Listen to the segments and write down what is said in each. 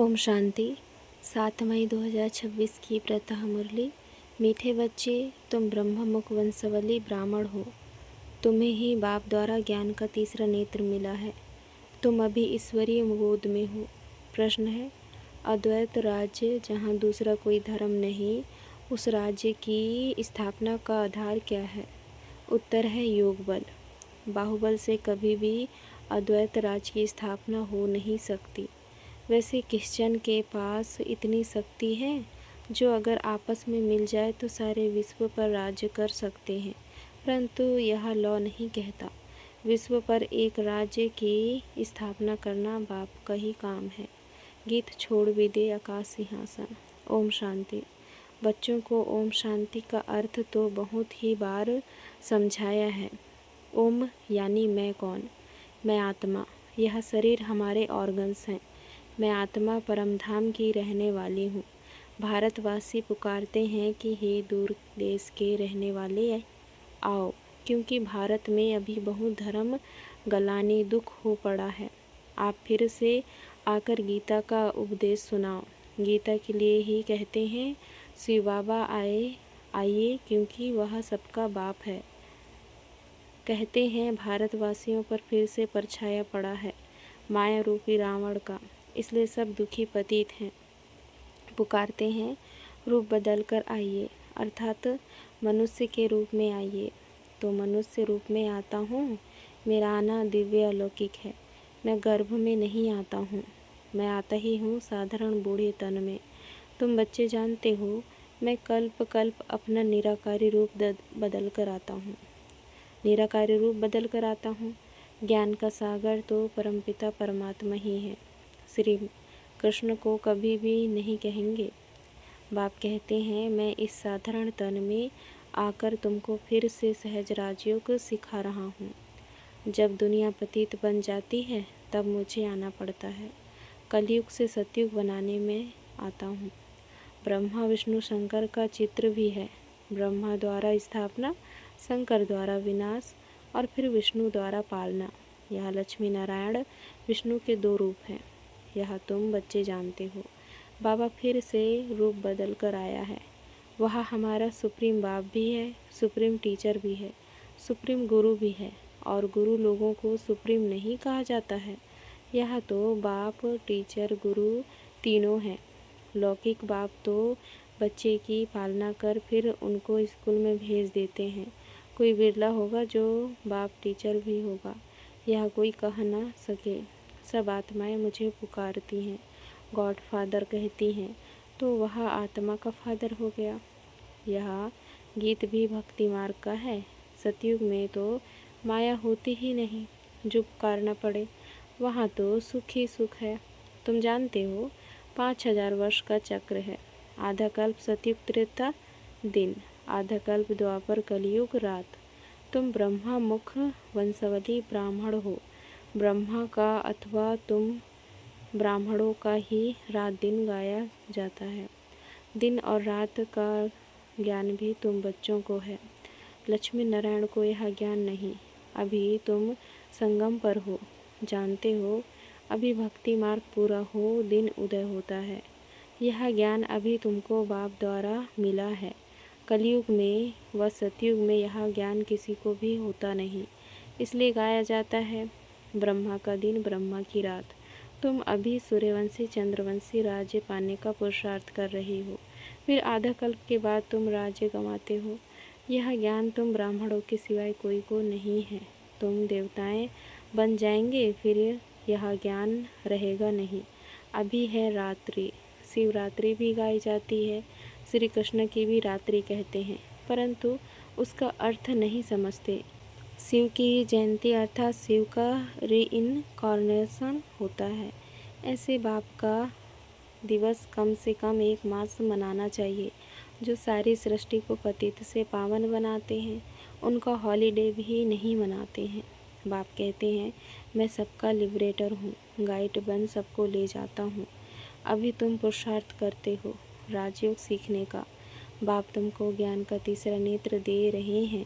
ओम शांति। 7 मई 2026 की प्रातः मुरली। मीठे बच्चे, तुम ब्रह्ममुख वंशावली ब्राह्मण हो। तुम्हें ही बाप द्वारा ज्ञान का तीसरा नेत्र मिला है। तुम अभी ईश्वरीय गोद में हो। प्रश्न है, अद्वैत राज्य जहाँ दूसरा कोई धर्म नहीं, उस राज्य की स्थापना का आधार क्या है? उत्तर है योग बल। बाहुबल से कभी भी अद्वैत राज्य की स्थापना हो नहीं सकती। वैसे क्रिश्चियन के पास इतनी शक्ति है जो अगर आपस में मिल जाए तो सारे विश्व पर राज्य कर सकते हैं, परंतु यह लॉ नहीं कहता। विश्व पर एक राज्य की स्थापना करना बाप का ही काम है। गीत छोड़ भी दे आकाश सिंहासन। ओम शांति। बच्चों को ओम शांति का अर्थ तो बहुत ही बार समझाया है। ओम यानी मैं कौन? मैं आत्मा। यह शरीर हमारे ऑर्गन्स हैं। मैं आत्मा परमधाम की रहने वाली हूँ। भारतवासी पुकारते हैं कि हे दूर देश के रहने वाले आओ, क्योंकि भारत में अभी बहुत धर्म गलानी दुख हो पड़ा है। आप फिर से आकर गीता का उपदेश सुनाओ। गीता के लिए ही कहते हैं शिव बाबा आइए, क्योंकि वह सबका बाप है। कहते हैं भारतवासियों पर फिर से परछाया पड़ा है माया रूपी रावण का, इसलिए सब दुखी पतित हैं। पुकारते हैं रूप बदल कर आइए, अर्थात मनुष्य के रूप में आइए। तो मनुष्य रूप में आता हूँ। मेरा आना दिव्य अलौकिक है। मैं गर्भ में नहीं आता हूँ, मैं आता ही हूँ साधारण बूढ़े तन में। तुम बच्चे जानते हो, मैं कल्प कल्प अपना निराकारी रूप बदल कर आता हूँ। निराकारी रूप बदल कर आता हूँ। ज्ञान का सागर तो परमपिता परमात्मा ही है। श्री कृष्ण को कभी भी नहीं कहेंगे। बाप कहते हैं मैं इस साधारण तन में आकर तुमको फिर से सहज राजयोग सिखा रहा हूँ। जब दुनिया पतित बन जाती है तब मुझे आना पड़ता है। कलयुग से सतयुग बनाने में आता हूँ। ब्रह्मा विष्णु शंकर का चित्र भी है। ब्रह्मा द्वारा स्थापना, शंकर द्वारा विनाश और फिर विष्णु द्वारा पालना। यह लक्ष्मी नारायण विष्णु के दो रूप हैं। यह तुम बच्चे जानते हो। बाबा फिर से रूप बदल कर आया है। वह हमारा सुप्रीम बाप भी है, सुप्रीम टीचर भी है, सुप्रीम गुरु भी है। और गुरु लोगों को सुप्रीम नहीं कहा जाता है। यह तो बाप, टीचर, गुरु तीनों हैं। लौकिक बाप तो बच्चे की पालना कर फिर उनको स्कूल में भेज देते हैं। कोई बिरला होगा जो बाप टीचर भी होगा, यह कोई कह ना सके। सब आत्माएं मुझे पुकारती हैं, गॉड फादर कहती हैं, तो वह आत्मा का फादर हो गया। यह गीत भी भक्ति मार्ग का है। सतयुग में तो माया होती ही नहीं, जो पुकारना पड़े। वहाँ तो सुख ही सुख है। तुम जानते हो 5000 वर्ष का चक्र है। आधा कल्प सतयुग त्रेता दिन, आधा कल्प द्वापर कलयुग रात। तुम ब्रह्मा मुख वंशावली ब्राह्मण हो। ब्रह्मा का अथवा तुम ब्राह्मणों का ही रात दिन गाया जाता है। दिन और रात का ज्ञान भी तुम बच्चों को है। लक्ष्मी नारायण को यह ज्ञान नहीं। अभी तुम संगम पर हो। जानते हो, अभी भक्ति मार्ग पूरा हो, दिन उदय होता है। यह ज्ञान अभी तुमको बाप द्वारा मिला है। कलयुग में व सतयुग में यह ज्ञान किसी को भी होता नहीं, इसलिए गाया जाता है ब्रह्मा का दिन, ब्रह्मा की रात। तुम अभी सूर्यवंशी चंद्रवंशी राज्य पाने का पुरुषार्थ कर रही हो। फिर आधा कल्प के बाद तुम राज्य गंवाते हो। यह ज्ञान तुम ब्राह्मणों के सिवाय कोई को नहीं है। तुम देवताएं बन जाएंगे, फिर यह ज्ञान रहेगा नहीं। अभी है रात्रि। शिवरात्रि भी गाई जाती है। श्री कृष्ण की भी रात्रि कहते हैं, परंतु उसका अर्थ नहीं समझते। शिव की जयंती अर्थात शिव का रीइनकार्नेशन होता है। ऐसे बाप का दिवस कम से कम 1 मास मनाना चाहिए। जो सारी सृष्टि को पतित से पावन बनाते हैं, उनका हॉलीडे भी नहीं मनाते हैं। बाप कहते हैं मैं सबका लिबरेटर हूँ, गाइड बन सबको ले जाता हूँ। अभी तुम पुरुषार्थ करते हो राजयोग सीखने का। बाप तुमको ज्ञान का तीसरा नेत्र दे रहे हैं।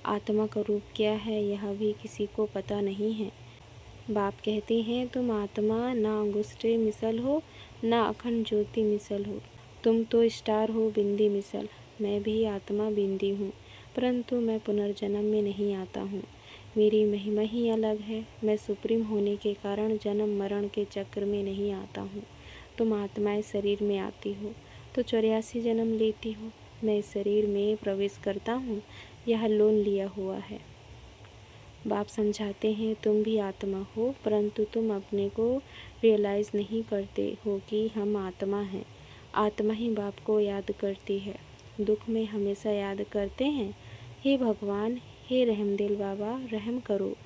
आत्मा का रूप क्या है यह भी किसी को पता नहीं है। बाप कहते हैं तुम आत्मा ना अंगुष्ठे मिसल हो, ना अखंड ज्योति मिसल हो। तुम तो स्टार हो बिंदी मिसल। मैं भी आत्मा बिंदी हूँ, परंतु मैं पुनर्जन्म में नहीं आता हूँ। मेरी महिमा ही अलग है। मैं सुप्रीम होने के कारण जन्म मरण के चक्र में नहीं आता हूँ। तुम आत्माएं शरीर में आती हो तो 84 जन्म लेती हो। मैं इस शरीर में प्रवेश करता हूँ, यह लोन लिया हुआ है। बाप समझाते हैं तुम भी आत्मा हो, परंतु तुम अपने को रियलाइज़ नहीं करते हो कि हम आत्मा हैं। आत्मा ही बाप को याद करती है, दुख में हमेशा याद करते हैं, हे भगवान, हे रहमदिल बाबा, रहम करो।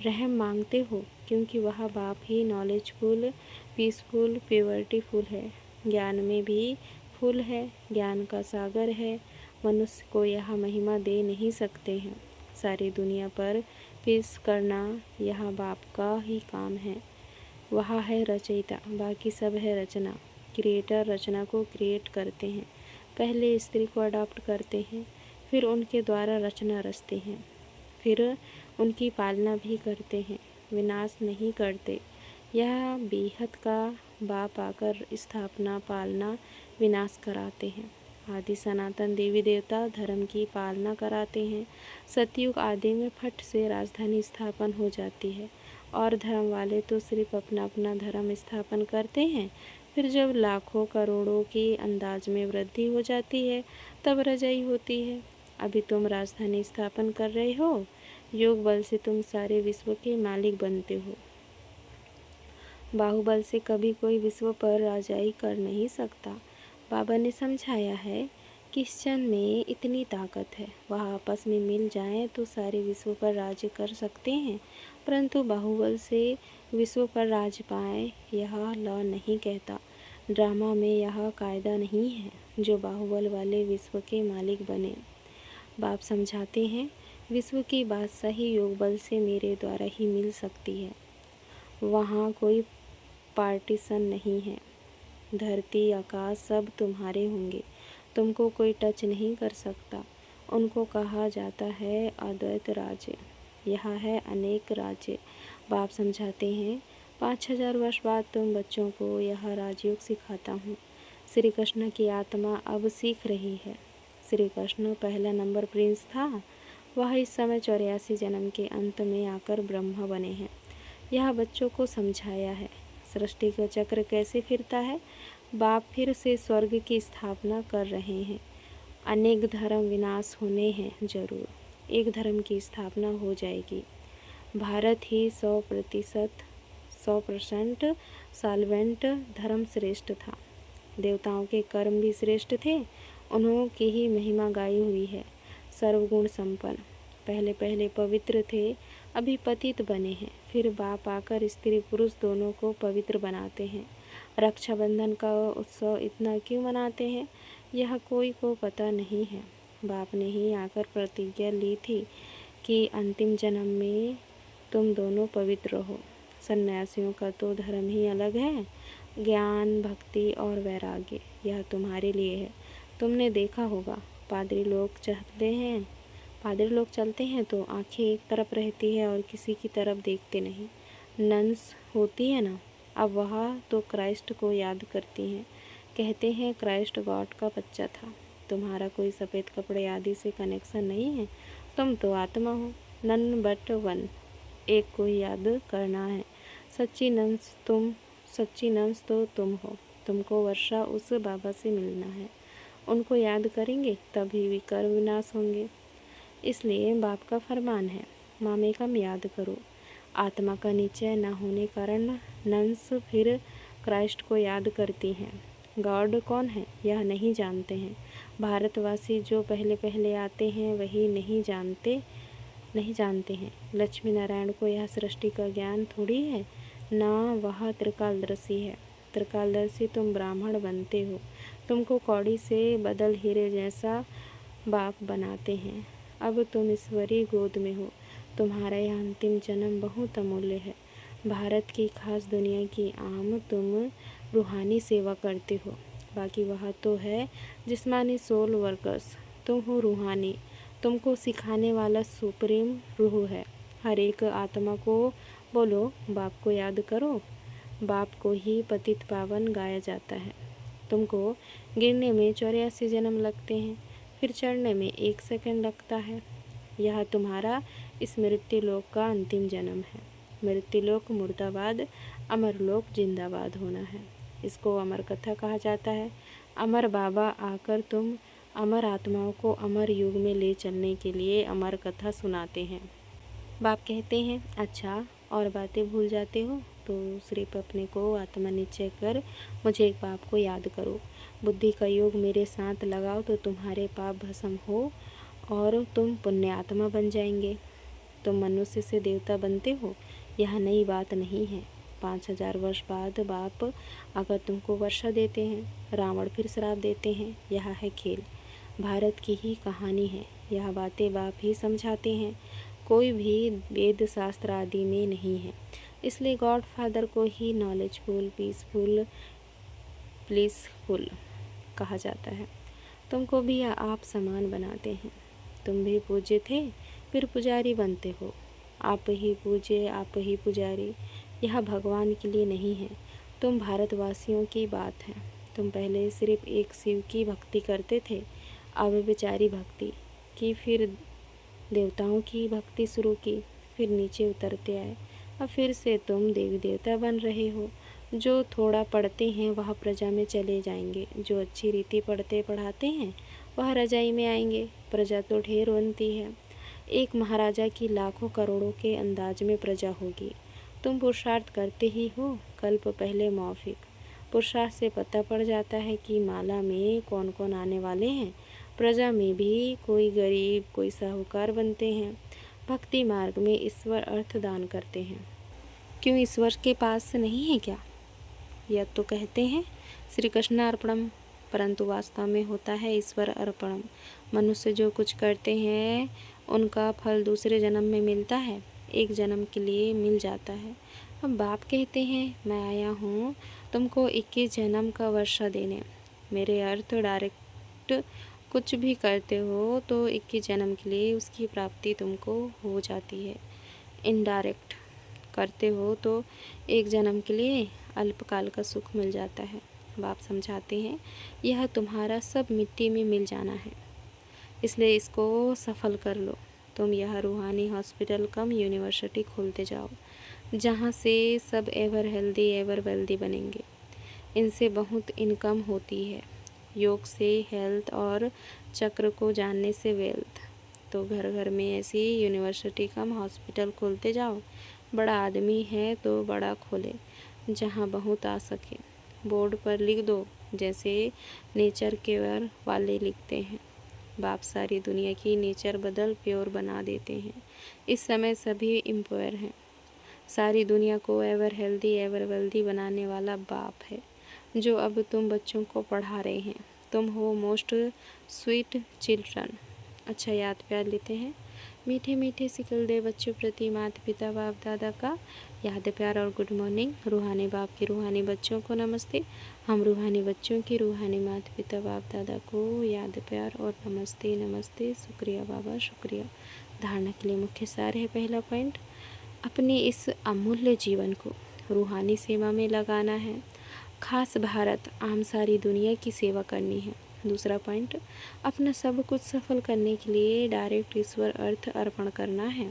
रहम मांगते हो क्योंकि वह बाप ही नॉलेजफुल, पीसफुल, प्योरिटीफुल है, ज्ञान में भी फुल है, ज्ञान का सागर है। मनुष्य को यह महिमा दे नहीं सकते हैं। सारी दुनिया पर पीस करना यह बाप का ही काम है। वह है रचयिता, बाकी सब है रचना। क्रिएटर रचना को क्रिएट करते हैं, पहले स्त्री को अडॉप्ट करते हैं, फिर उनके द्वारा रचना रचते हैं, फिर उनकी पालना भी करते हैं, विनाश नहीं करते। यह बेहद का बाप आकर स्थापना, पालना, विनाश कराते हैं। आदि सनातन देवी देवता धर्म की पालना कराते हैं। सतयुग आदि में फट से राजधानी स्थापन हो जाती है और धर्म वाले तो सिर्फ अपना अपना धर्म स्थापन करते हैं। फिर जब लाखों करोड़ों के अंदाज में वृद्धि हो जाती है तब रजाई होती है। अभी तुम राजधानी स्थापन कर रहे हो, योग बल से तुम सारे विश्व के मालिक बनते हो। बाहुबल से कभी कोई विश्व पर राजाई कर नहीं सकता। बाबा ने समझाया है कि इस जन में इतनी ताकत है, वह आपस में मिल जाएं तो सारे विश्व पर राज्य कर सकते हैं, परंतु बाहुबल से विश्व पर राज पाएं यह लॉ नहीं कहता। ड्रामा में यह कायदा नहीं है जो बाहुबल वाले विश्व के मालिक बने। बाप समझाते हैं विश्व की बादशाही योग बल से मेरे द्वारा ही मिल सकती है। वहाँ कोई पार्टीशन नहीं है। धरती आकाश सब तुम्हारे होंगे, तुमको कोई टच नहीं कर सकता। उनको कहा जाता है अद्वैत राज्य, यह है अनेक राज्य। बाप समझाते हैं 5000 वर्ष बाद तुम बच्चों को यह राजयोग सिखाता हूँ। श्री कृष्ण की आत्मा अब सीख रही है। श्री कृष्ण पहला नंबर प्रिंस था, वह इस समय 84 जन्म के अंत में आकर ब्रह्मा बने हैं। यह बच्चों को समझाया है सृष्टि का चक्र कैसे फिरता है। बाप फिर से स्वर्ग की स्थापना कर रहे हैं। अनेक धर्म विनाश होने हैं जरूर, एक धर्म की स्थापना हो जाएगी। भारत ही 100% सॉल्वेंट धर्म श्रेष्ठ था। देवताओं के कर्म भी श्रेष्ठ थे, उन्हों की ही महिमा गाई हुई है। सर्वगुण संपन्न, पहले पहले पवित्र थे, अभी पतित बने हैं। फिर बाप आकर स्त्री पुरुष दोनों को पवित्र बनाते हैं। रक्षाबंधन का उत्सव इतना क्यों मनाते हैं यह कोई को पता नहीं है। बाप ने ही आकर प्रतिज्ञा ली थी कि अंतिम जन्म में तुम दोनों पवित्र हो। सन्यासियों का तो धर्म ही अलग है, ज्ञान, भक्ति और वैराग्य, यह तुम्हारे लिए है। तुमने देखा होगा पादरी लोग चलते हैं तो आंखें एक तरफ रहती है और किसी की तरफ देखते नहीं। नन्स होती है ना, अब वह तो क्राइस्ट को याद करती हैं। कहते हैं क्राइस्ट गॉड का बच्चा था। तुम्हारा कोई सफ़ेद कपड़े आदि से कनेक्शन नहीं है, तुम तो आत्मा हो। नन बट वन, एक को ही याद करना है। सच्ची नंस तो तुम हो। तुमको वर्षा उस बाबा से मिलना है, उनको याद करेंगे तभी विकार विनाश होंगे। इसलिए बाप का फरमान है मामेकम याद करो। आत्मा का निश्चय न होने कारण नन्स फिर क्राइस्ट को याद करती हैं। गॉड कौन है यह नहीं जानते हैं। भारतवासी जो पहले पहले आते हैं वही नहीं जानते हैं। लक्ष्मी नारायण को यह सृष्टि का ज्ञान थोड़ी है, ना वह त्रिकालदर्शी है। त्रिकालदर्शी तुम ब्राह्मण बनते हो, तुमको कौड़ी से बदल हीरे जैसा बाप बनाते हैं। अब तुम ईश्वरी गोद में हो। तुम्हारा यह अंतिम जन्म बहुत अमूल्य है। भारत की खास दुनिया की आम तुम रूहानी सेवा करते हो। बाकी वह तो है जिस्मानी सोल वर्कर्स, तुम हो रूहानी। तुमको सिखाने वाला सुप्रीम रूह है। हर एक आत्मा को बोलो, बाप को याद करो। बाप को ही पतित पावन गाया जाता है। तुमको गिरने में 84 जन्म लगते हैं, फिर चढ़ने में 1 सेकंड लगता है। यह तुम्हारा इस मृत्यु लोक का अंतिम जन्म है। मृत्यु लोक मुर्दाबाद, अमर लोक जिंदाबाद होना है। इसको अमर कथा कहा जाता है। अमर बाबा आकर तुम अमर आत्माओं को अमर युग में ले चलने के लिए अमर कथा सुनाते हैं। बाप कहते हैं, अच्छा और बातें भूल जाते हो तो सिर्फ अपने को आत्मनिश्चय कर मुझे एक बाप को याद करो। बुद्धि का योग मेरे साथ लगाओ तो तुम्हारे पाप भस्म हो और तुम पुण्य आत्मा बन जाएंगे। तुम मनुष्य से देवता बनते हो, यह नई बात नहीं है। 5000 वर्ष बाद बाप अगर तुमको वर्षा देते हैं, रावण फिर श्राप देते हैं, यह है खेल। भारत की ही कहानी है। यह बातें बाप ही समझाते हैं, कोई भी वेद शास्त्र आदि में नहीं है। इसलिए गॉड फादर को ही नॉलेजफुल, पीसफुल, ब्लिसफुल कहा जाता है। तुमको भी आप समान बनाते हैं। तुम भी पूज्य थे, फिर पुजारी बनते हो। आप ही पूज्य, आप ही पुजारी। यह भगवान के लिए नहीं है, तुम भारतवासियों की बात है। तुम पहले सिर्फ एक शिव की भक्ति करते थे, अब बेचारी भक्ति की, फिर देवताओं की भक्ति शुरू की, फिर नीचे उतरते आए। अब फिर से तुम देवी देवता बन रहे हो। जो थोड़ा पढ़ते हैं वह प्रजा में चले जाएंगे, जो अच्छी रीति पढ़ते पढ़ाते हैं वह रजाई में आएंगे। प्रजा तो ढेर बनती है, एक महाराजा की लाखों करोड़ों के अंदाज में प्रजा होगी। तुम पुरुषार्थ करते ही हो, कल्प पहले मौफिक। पुरुषार्थ से पता पड़ जाता है कि माला में कौन कौन आने वाले हैं। प्रजा में भी कोई गरीब, कोई साहूकार बनते हैं। भक्ति मार्ग में ईश्वर अर्थ दान करते हैं। क्यों ईश्वर के पास नहीं है क्या? यह तो कहते हैं श्री कृष्ण अर्पणम, परंतु वास्तव में होता है ईश्वर अर्पणम। मनुष्य जो कुछ करते हैं उनका फल दूसरे जन्म में मिलता है, एक जन्म के लिए मिल जाता है। अब बाप कहते हैं, मैं आया हूँ तुमको 21 जन्म का वर्षा देने। मेरे अर्थ डायरेक्ट कुछ भी करते हो तो 21 जन्म के लिए उसकी प्राप्ति तुमको हो जाती है। इनडायरेक्ट करते हो तो एक जन्म के लिए अल्पकाल का सुख मिल जाता है। बाप समझाते हैं, यह तुम्हारा सब मिट्टी में मिल जाना है, इसलिए इसको सफल कर लो। तुम यह रूहानी हॉस्पिटल कम यूनिवर्सिटी खोलते जाओ, जहाँ से सब एवर हेल्दी एवर वेल्दी बनेंगे। इनसे बहुत इनकम होती है। योग से हेल्थ और चक्र को जानने से वेल्थ। तो घर घर में ऐसी यूनिवर्सिटी कम हॉस्पिटल खोलते जाओ। बड़ा आदमी है तो बड़ा खोले, जहाँ बहुत आ सके। बोर्ड पर लिख दो, जैसे नेचर केयर वाले लिखते हैं। बाप सारी दुनिया की नेचर बदल प्योर बना देते हैं। इस समय सभी एम्पायर हैं। सारी दुनिया को एवर हेल्दी एवर वेल्दी बनाने वाला बाप है, जो अब तुम बच्चों को पढ़ा रहे हैं। तुम हो मोस्ट स्वीट चिल्ड्रन। अच्छा, याद प्यार लेते हैं। मीठे मीठे सिकल दे बच्चों प्रति माता पिता बाप दादा का याद प्यार और गुड मॉर्निंग। रूहानी बाप के रूहानी बच्चों को नमस्ते। हम रूहानी बच्चों की रूहानी माता पिता बाप दादा को याद प्यार और नमस्ते नमस्ते। शुक्रिया बाबा, शुक्रिया। धारणा के लिए मुख्य सार है, पहला पॉइंट, अपने इस अमूल्य जीवन को रूहानी सेवा में लगाना है। खास भारत आम सारी दुनिया की सेवा करनी है। दूसरा पॉइंट, अपना सब कुछ सफल करने के लिए डायरेक्ट ईश्वर अर्थ अर्पण करना है।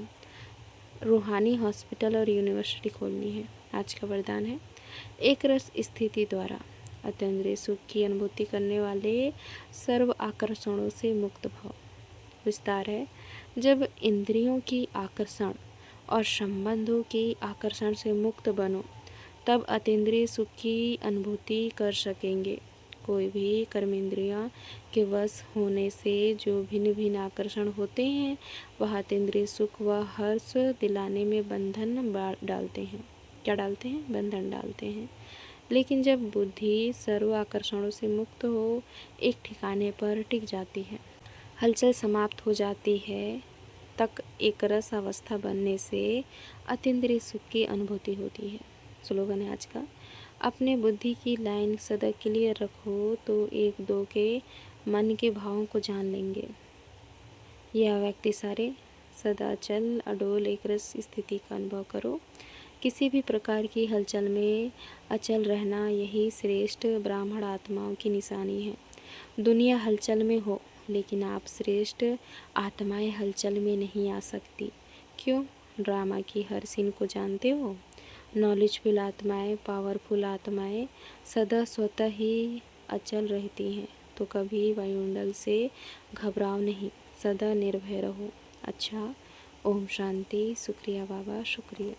रूहानी हॉस्पिटल और यूनिवर्सिटी खोलनी है। आज का वरदान है, एक रस स्थिति द्वारा अतीन्द्रिय सुख की अनुभूति करने वाले सर्व आकर्षणों से मुक्त भव। विस्तार है, जब इंद्रियों की आकर्षण और संबंधों की आकर्षण से मुक्त बनो, तब अतीन्द्रिय सुख की अनुभूति कर सकेंगे। कोई भी कर्मेंद्रियां के वश होने से जो भिन्न भिन्न आकर्षण होते हैं, वह अतीन्द्रिय सुख व हर्ष दिलाने में बंधन डालते हैं। क्या डालते हैं? बंधन डालते हैं। लेकिन जब बुद्धि सर्व आकर्षणों से मुक्त हो, एक ठिकाने पर टिक जाती है, हलचल समाप्त हो जाती है, तक एक रस अवस्था बनने से अतीन्द्रिय सुख की अनुभूति होती है। स्लोगन है आज का, अपने बुद्धि की लाइन सदा क्लियर रखो तो एक दो के मन के भावों को जान लेंगे। यह व्यक्ति सारे सदा चल अडोल एक रस स्थिति का अनुभव करो। किसी भी प्रकार की हलचल में अचल रहना यही श्रेष्ठ ब्राह्मण आत्माओं की निशानी है। दुनिया हलचल में हो, लेकिन आप श्रेष्ठ आत्माएं हलचल में नहीं आ सकती। क्यों? ड्रामा की हर सीन को जानते हो। नॉलेजफुल आत्माएं, पावरफुल आत्माएं सदा स्वतः ही अचल रहती हैं। तो कभी वायुमंडल से घबराओ नहीं, सदा निर्भय रहो। अच्छा, ओम शांति। शुक्रिया बाबा, शुक्रिया।